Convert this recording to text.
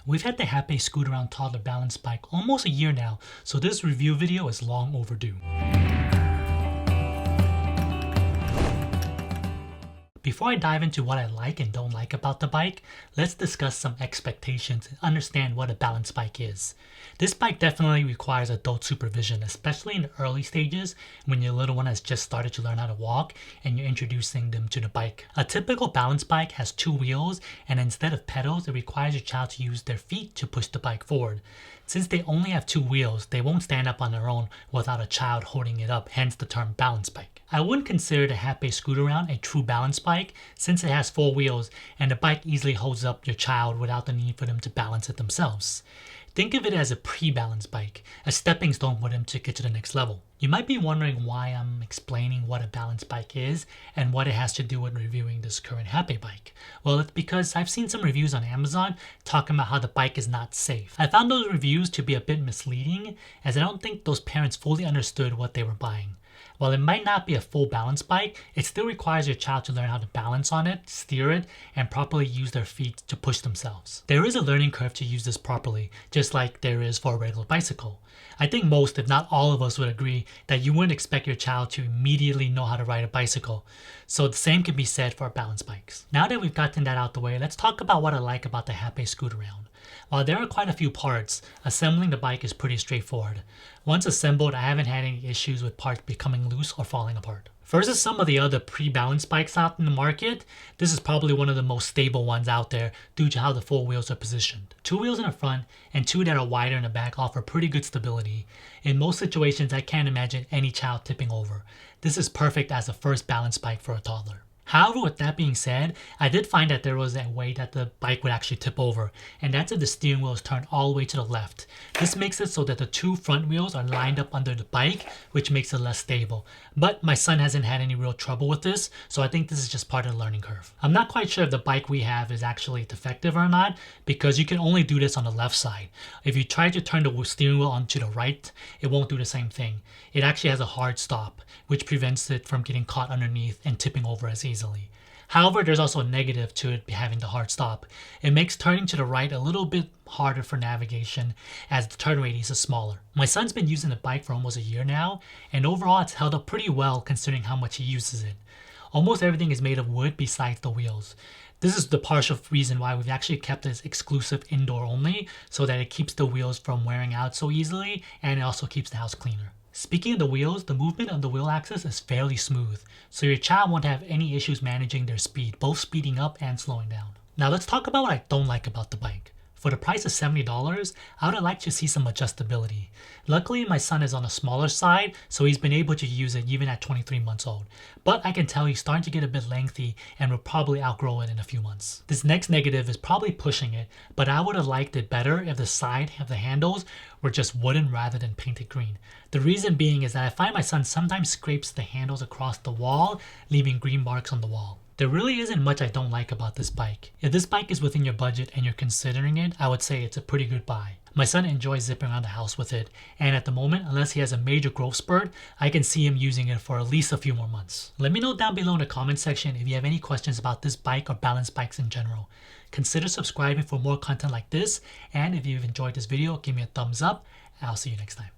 We've had the Hape scoot-around toddler balance bike almost a year now, so this review video is long overdue. Before I dive into what I like and don't like about the bike, let's discuss some expectations and understand what a balance bike is. This bike definitely requires adult supervision, especially in the early stages when your little one has just started to learn how to walk and you're introducing them to the bike. A typical balance bike has two wheels, and instead of pedals, it requires your child to use their feet to push the bike forward. Since they only have two wheels, they won't stand up on their own without a child holding it up, hence the term balance bike. I wouldn't consider the Hape Scoot-Around a true balance bike since it has four wheels and the bike easily holds up your child without the need for them to balance it themselves. Think of it as a pre-balance bike, a stepping stone for them to get to the next level. You might be wondering why I'm explaining what a balance bike is and what it has to do with reviewing this current Hape bike. Well, it's because I've seen some reviews on Amazon talking about how the bike is not safe. I found those reviews to be a bit misleading, as I don't think those parents fully understood what they were buying. While it might not be a full balance bike, it still requires your child to learn how to balance on it, steer it, and properly use their feet to push themselves. There is a learning curve to use this properly, just like there is for a regular bicycle. I think most, if not all of us, would agree that you wouldn't expect your child to immediately know how to ride a bicycle. So the same can be said for balance bikes. Now that we've gotten that out the way, let's talk about what I like about the Hape Scoot-Around. While there are quite a few parts, assembling the bike is pretty straightforward. Once assembled, I haven't had any issues with parts becoming loose or falling apart. Versus some of the other pre-balance bikes out in the market, this is probably one of the most stable ones out there due to how the four wheels are positioned. Two wheels in the front and two that are wider in the back offer pretty good stability. In most situations, I can't imagine any child tipping over. This is perfect as a first balance bike for a toddler. However, with that being said, I did find that there was a way that the bike would actually tip over, and that's if the steering wheel is turned all the way to the left. This makes it so that the two front wheels are lined up under the bike, which makes it less stable. But my son hasn't had any real trouble with this, so I think this is just part of the learning curve. I'm not quite sure if the bike we have is actually defective or not, because you can only do this on the left side. If you try to turn the steering wheel onto the right, it won't do the same thing. It actually has a hard stop, which prevents it from getting caught underneath and tipping over as easily. However, there's also a negative to it having the hard stop. It makes turning to the right a little bit harder for navigation as the turn radius is smaller. My son's been using the bike for almost a year now, and overall it's held up pretty well considering how much he uses it. Almost everything is made of wood besides the wheels. This is the partial reason why we've actually kept this exclusive indoor only, so that it keeps the wheels from wearing out so easily, and it also keeps the house cleaner. Speaking of the wheels, the movement of the wheel axis is fairly smooth, so your child won't have any issues managing their speed, both speeding up and slowing down. Now let's talk about what I don't like about the bike. For the price of $70, I would have liked to see some adjustability. Luckily, my son is on the smaller side, so he's been able to use it even at 23 months old. But I can tell he's starting to get a bit lengthy and will probably outgrow it in a few months. This next negative is probably pushing it, but I would have liked it better if the side of the handles were just wooden rather than painted green. The reason being is that I find my son sometimes scrapes the handles across the wall, leaving green marks on the wall. There really isn't much I don't like about this bike. If this bike is within your budget and you're considering it, I would say it's a pretty good buy. My son enjoys zipping around the house with it, and at the moment, unless he has a major growth spurt, I can see him using it for at least a few more months. Let me know down below in the comment section if you have any questions about this bike or balance bikes in general. Consider subscribing for more content like this, and if you've enjoyed this video, give me a thumbs up, and I'll see you next time.